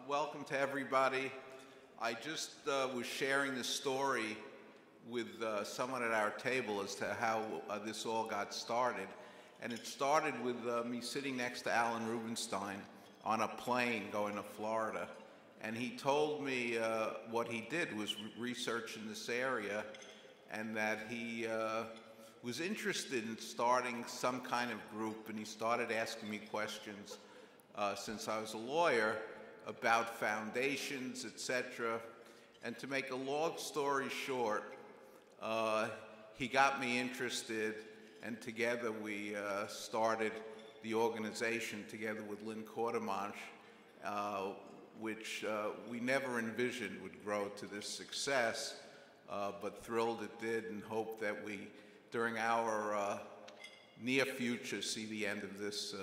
Welcome to everybody. I just was sharing this story with someone at our table as to how this all got started. And it started with me sitting next to Allan Rubenstein on a plane going to Florida. And he told me what he did was research in this area, and that he was interested in starting some kind of group, and he started asking me questions since I was a lawyer about foundations, etc. And to make a long story short, he got me interested, and together we started the organization together with Lynne Ann Courtemanche, which we never envisioned would grow to this success, but thrilled it did, and hope that we, during our near future, see the end of this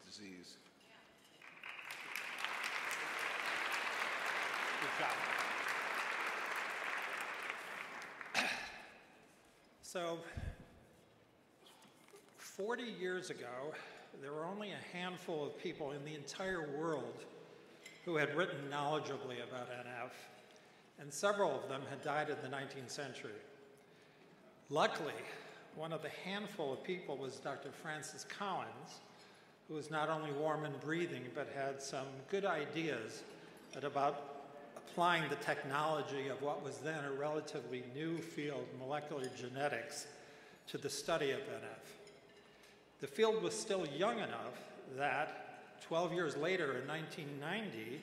disease. Good job. So, 40 years ago, there were only a handful of people in the entire world who had written knowledgeably about NF, and several of them had died in the 19th century. Luckily, one of the handful of people was Dr. Francis Collins, who was not only warm and breathing, but had some good ideas about applying the technology of what was then a relatively new field, molecular genetics, to the study of NF. The field was still young enough that 12 years later, in 1990,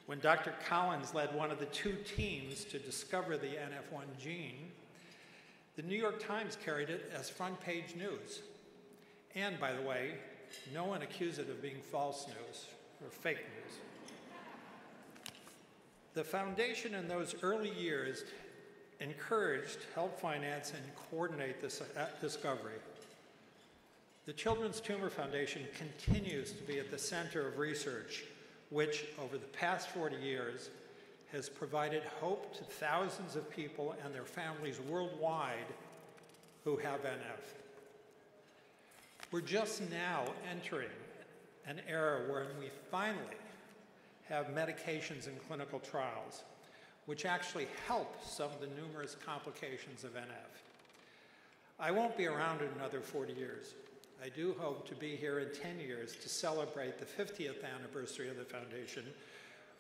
when Dr. Collins led one of the two teams to discover the NF1 gene, the New York Times carried it as front page news. And by the way, no one accused it of being false news or fake news. The foundation in those early years encouraged, helped finance, and coordinate this discovery. The Children's Tumor Foundation continues to be at the center of research, which over the past 40 years has provided hope to thousands of people and their families worldwide who have NF. We're just now entering an era where we finally have medications in clinical trials, which actually help some of the numerous complications of NF. I won't be around in another 40 years. I do hope to be here in 10 years to celebrate the 50th anniversary of the foundation,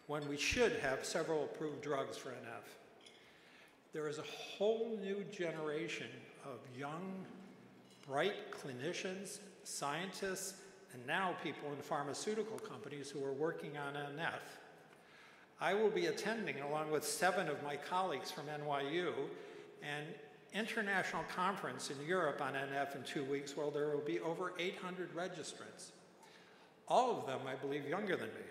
when we should have several approved drugs for NF. There is a whole new generation of young, bright clinicians, scientists, and now people in pharmaceutical companies who are working on NF. I will be attending, along with 7 of my colleagues from NYU, an international conference in Europe on NF in 2 weeks, where there will be over 800 registrants. All of them, I believe, younger than me.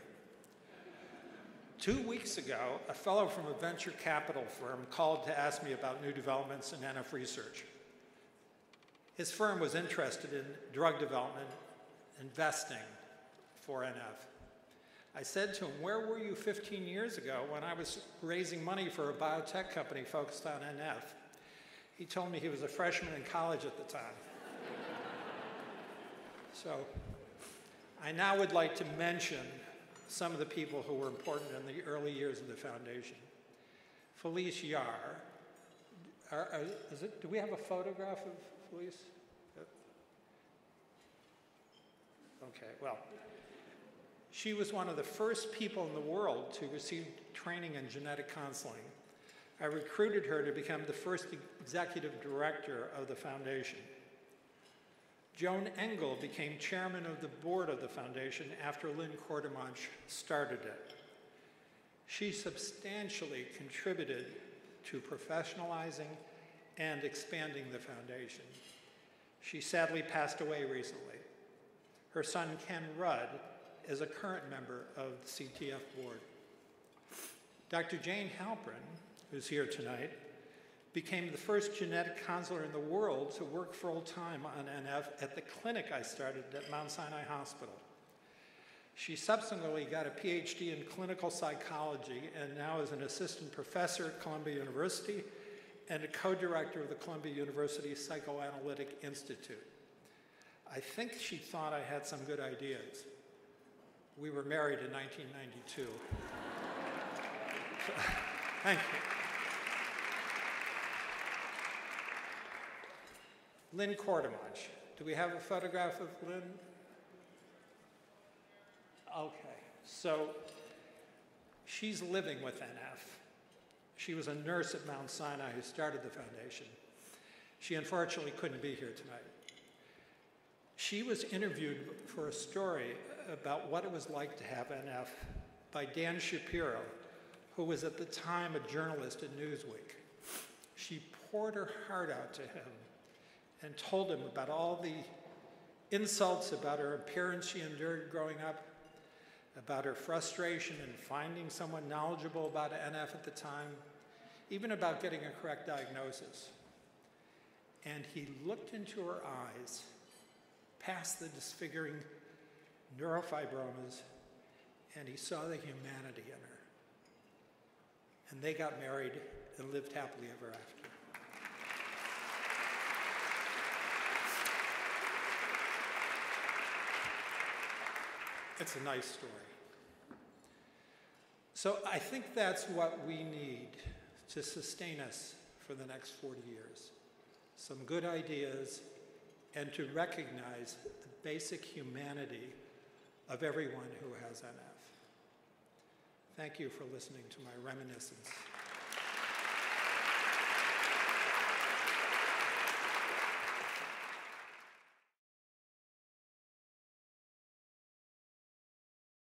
2 weeks ago, a fellow from a venture capital firm called to ask me about new developments in NF research. His firm was interested in drug development, investing for NF. I said to him, "Where were you 15 years ago when I was raising money for a biotech company focused on NF?" He told me he was a freshman in college at the time. So I now would like to mention some of the people who were important in the early years of the foundation. Felice Yar. Do we have a photograph of Felice? Okay, well, she was one of the first people in the world to receive training in genetic counseling. I recruited her to become the first executive director of the foundation. Joan Engel became chairman of the board of the foundation after Lynne Courtemanche started it. She substantially contributed to professionalizing and expanding the foundation. She sadly passed away recently. Her son, Ken Rudd, is a current member of the CTF board. Dr. Jane Halpern, who's here tonight, became the first genetic counselor in the world to work full-time on NF at the clinic I started at Mount Sinai Hospital. She subsequently got a PhD in clinical psychology and now is an assistant professor at Columbia University and a co-director of the Columbia University Psychoanalytic Institute. I think she thought I had some good ideas. We were married in 1992. So, thank you. Lynne Courtemanche. Do we have a photograph of Lynne? Okay, so she's living with NF. She was a nurse at Mount Sinai who started the foundation. She unfortunately couldn't be here tonight. She was interviewed for a story about what it was like to have NF by Dan Shapiro, who was at the time a journalist at Newsweek. She poured her heart out to him and told him about all the insults about her appearance she endured growing up, about her frustration in finding someone knowledgeable about NF at the time, even about getting a correct diagnosis. And he looked into her eyes, past the disfiguring neurofibromas, and he saw the humanity in her. And they got married and lived happily ever after. It's a nice story. So I think that's what we need to sustain us for the next 40 years. Some good ideas and to recognize the basic humanity of everyone who has NF. Thank you for listening to my reminiscence.